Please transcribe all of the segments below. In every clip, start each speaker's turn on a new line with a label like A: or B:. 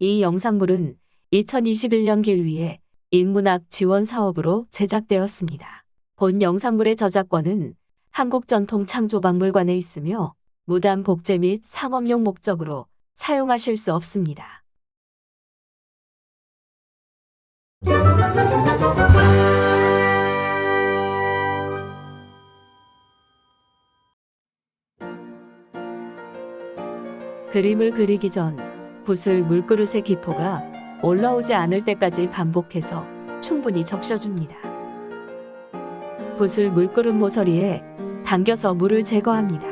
A: 이 영상물은 2021년 길 위해 인문학 지원 사업으로 제작되었습니다. 본 영상물의 저작권은 한국전통창조박물관에 있으며 무단 복제 및 상업용 목적으로 사용하실 수 없습니다. 그림을 그리기 전 붓을 물그릇의 기포가 올라오지 않을 때까지 반복해서 충분히 적셔줍니다. 붓을 물그릇 모서리에 당겨서 물을 제거합니다.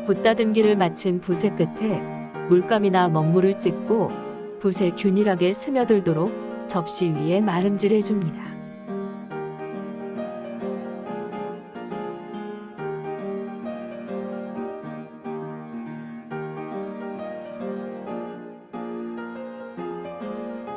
A: 붓다듬기를 마친 붓의 끝에 물감이나 먹물을 찍고 붓에 균일하게 스며들도록 접시 위에 마름질해 줍니다.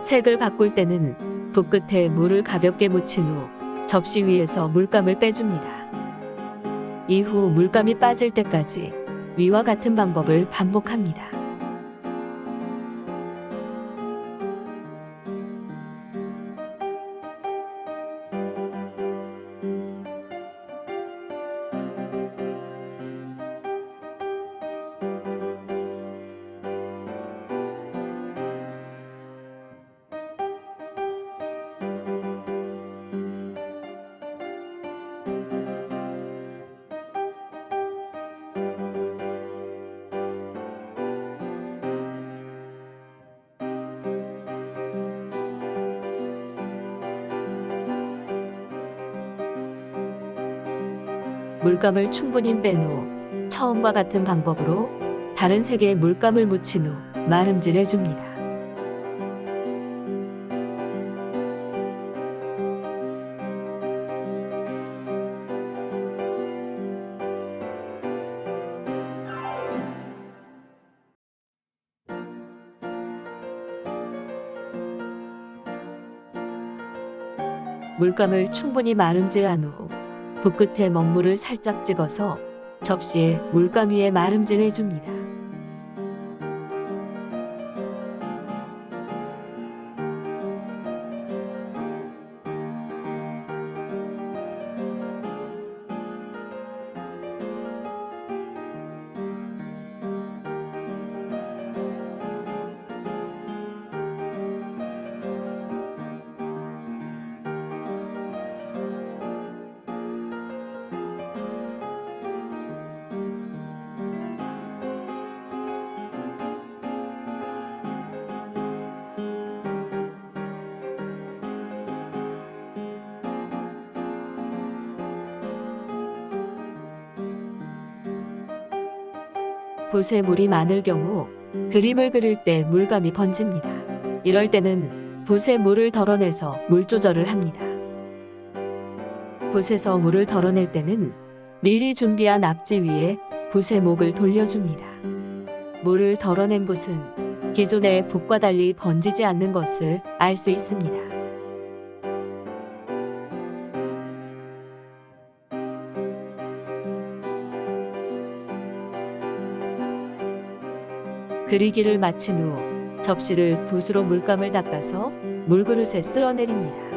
A: 색을 바꿀 때는 붓 끝에 물을 가볍게 묻힌 후 접시 위에서 물감을 빼줍니다. 이후 물감이 빠질 때까지 위와 같은 방법을 반복합니다. 물감을 충분히 뺀 후 처음과 같은 방법으로 다른 색의 물감을 묻힌 후 마름질해 줍니다. 물감을 충분히 마름질한 후 붓 끝에 먹물을 살짝 찍어서 접시에 물감 위에 마름질해 줍니다. 붓에 물이 많을 경우 그림을 그릴 때 물감이 번집니다. 이럴 때는 붓에 물을 덜어내서 물 조절을 합니다. 붓에서 물을 덜어낼 때는 미리 준비한 앞지 위에 붓의 목을 돌려줍니다. 물을 덜어낸 붓은 기존의 붓과 달리 번지지 않는 것을 알 수 있습니다. 그리기를 마친 후 접시를 붓으로 물감을 닦아서 물그릇에 쓸어내립니다.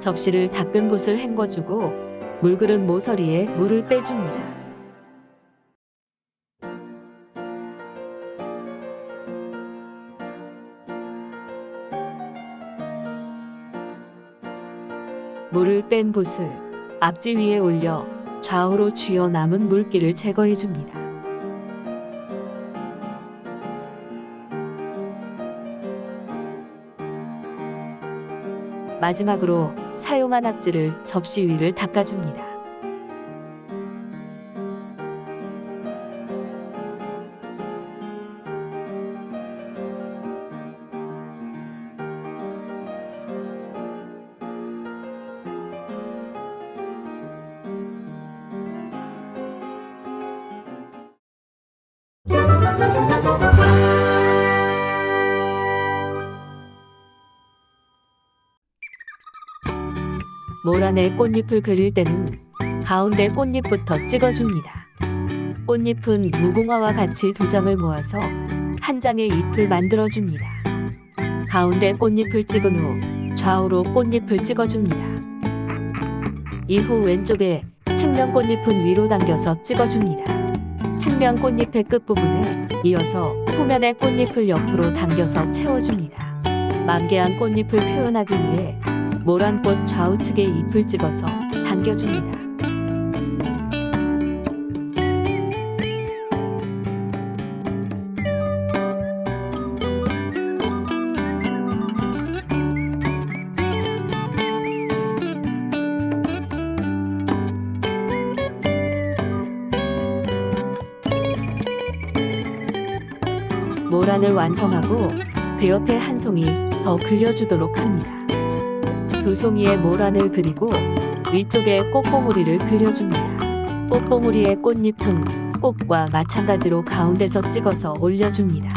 A: 접시를 닦은 붓을 헹궈주고 물그릇 모서리에 물을 빼줍니다. 물을 뺀 붓을 앞지 위에 올려 좌우로 쥐어 남은 물기를 제거해 줍니다. 마지막으로 사용한 앞지를 접시 위를 닦아줍니다. 모란의 꽃잎을 그릴 때는 가운데 꽃잎부터 찍어줍니다. 꽃잎은 무궁화와 같이 두 장을 모아서 한 장의 잎을 만들어줍니다. 가운데 꽃잎을 찍은 후 좌우로 꽃잎을 찍어줍니다. 이후 왼쪽에 측면 꽃잎은 위로 당겨서 찍어줍니다. 측면 꽃잎의 끝부분에 이어서 후면의 꽃잎을 옆으로 당겨서 채워줍니다. 만개한 꽃잎을 표현하기 위해 모란꽃 좌우측에 잎을 찍어서 당겨줍니다. 모란을 완성하고 그 옆에 한 송이 더 그려주도록 합니다. 두 송이의 모란을 그리고 위쪽에 꽃봉오리를 그려줍니다. 꽃봉오리의 꽃잎은 꽃과 마찬가지로 가운데서 찍어서 올려줍니다.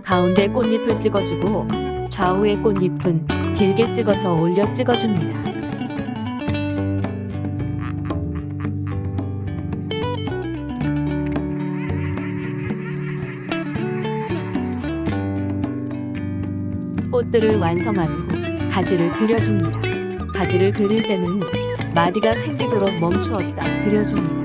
A: 가운데 꽃잎을 찍어주고 좌우의 꽃잎은 길게 찍어서 올려 찍어줍니다. 꽃들을 완성한 후 가지를 그려줍니다. 가지를 그릴 때는 마디가 생기도록 멈추었다 그려줍니다.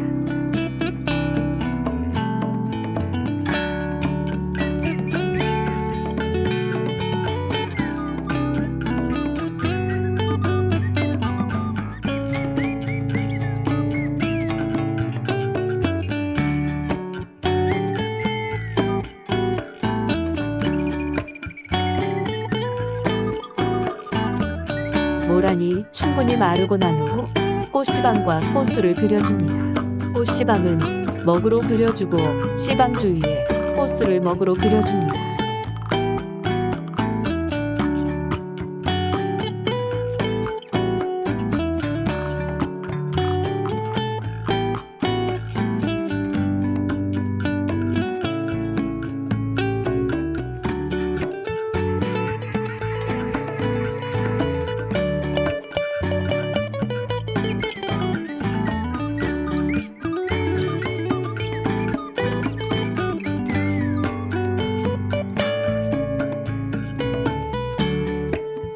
A: 모란이 충분히 마르고 난 후 꽃시방과 꽃술을 그려줍니다. 꽃시방은 먹으로 그려주고 시방 주위에 꽃술을 먹으로 그려줍니다.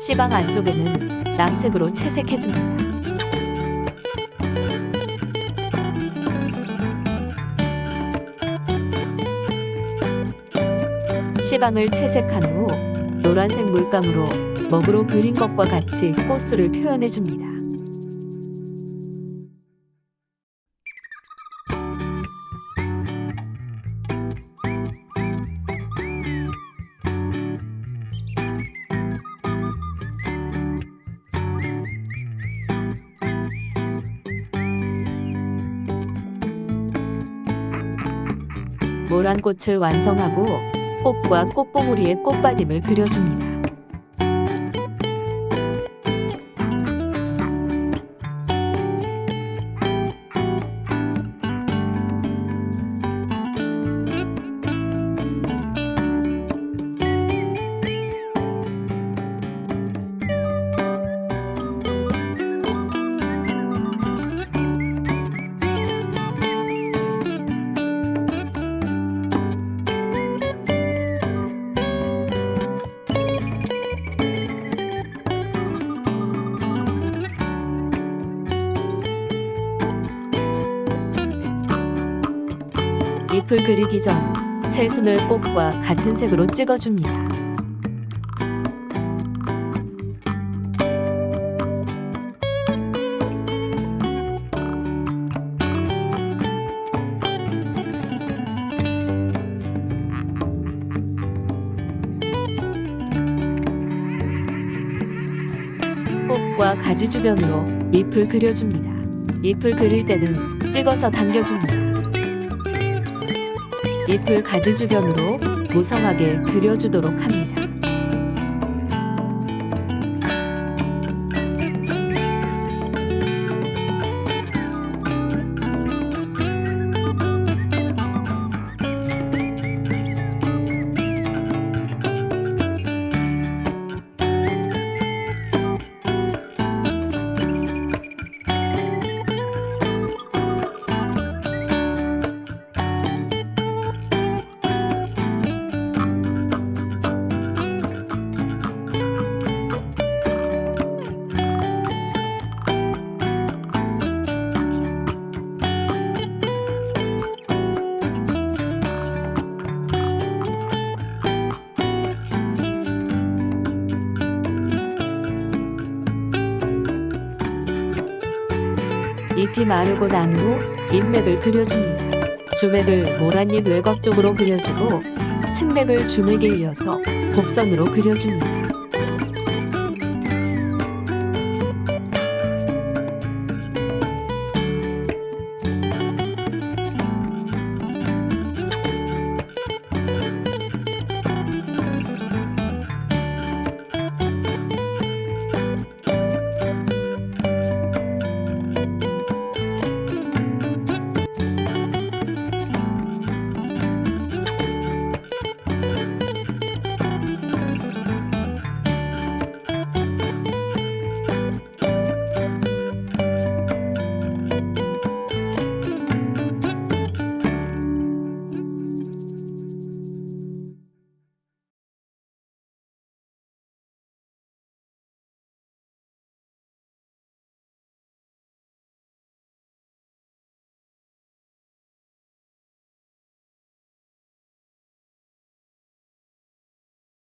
A: 시방 안쪽에는 남색으로 채색해줍니다. 시방을 채색한 후 노란색 물감으로 먹으로 그린 것과 같이 꽃술을 표현해줍니다. 모란꽃을 완성하고 꽃과 꽃봉오리의 꽃받임을 그려줍니다. 잎을 그리기 전 새순을 꽃과 같은 색으로 찍어줍니다. 꽃과 가지 주변으로 잎을 그려줍니다. 잎을 그릴 때는 찍어서 당겨줍니다. 잎을 가지 주변으로 무성하게 그려주도록 합니다.
B: 잎이 마르고 난 후 잎맥을 그려줍니다. 주맥을 모란잎 외곽 쪽으로 그려주고 측맥을 주맥에 이어서 곡선으로 그려줍니다.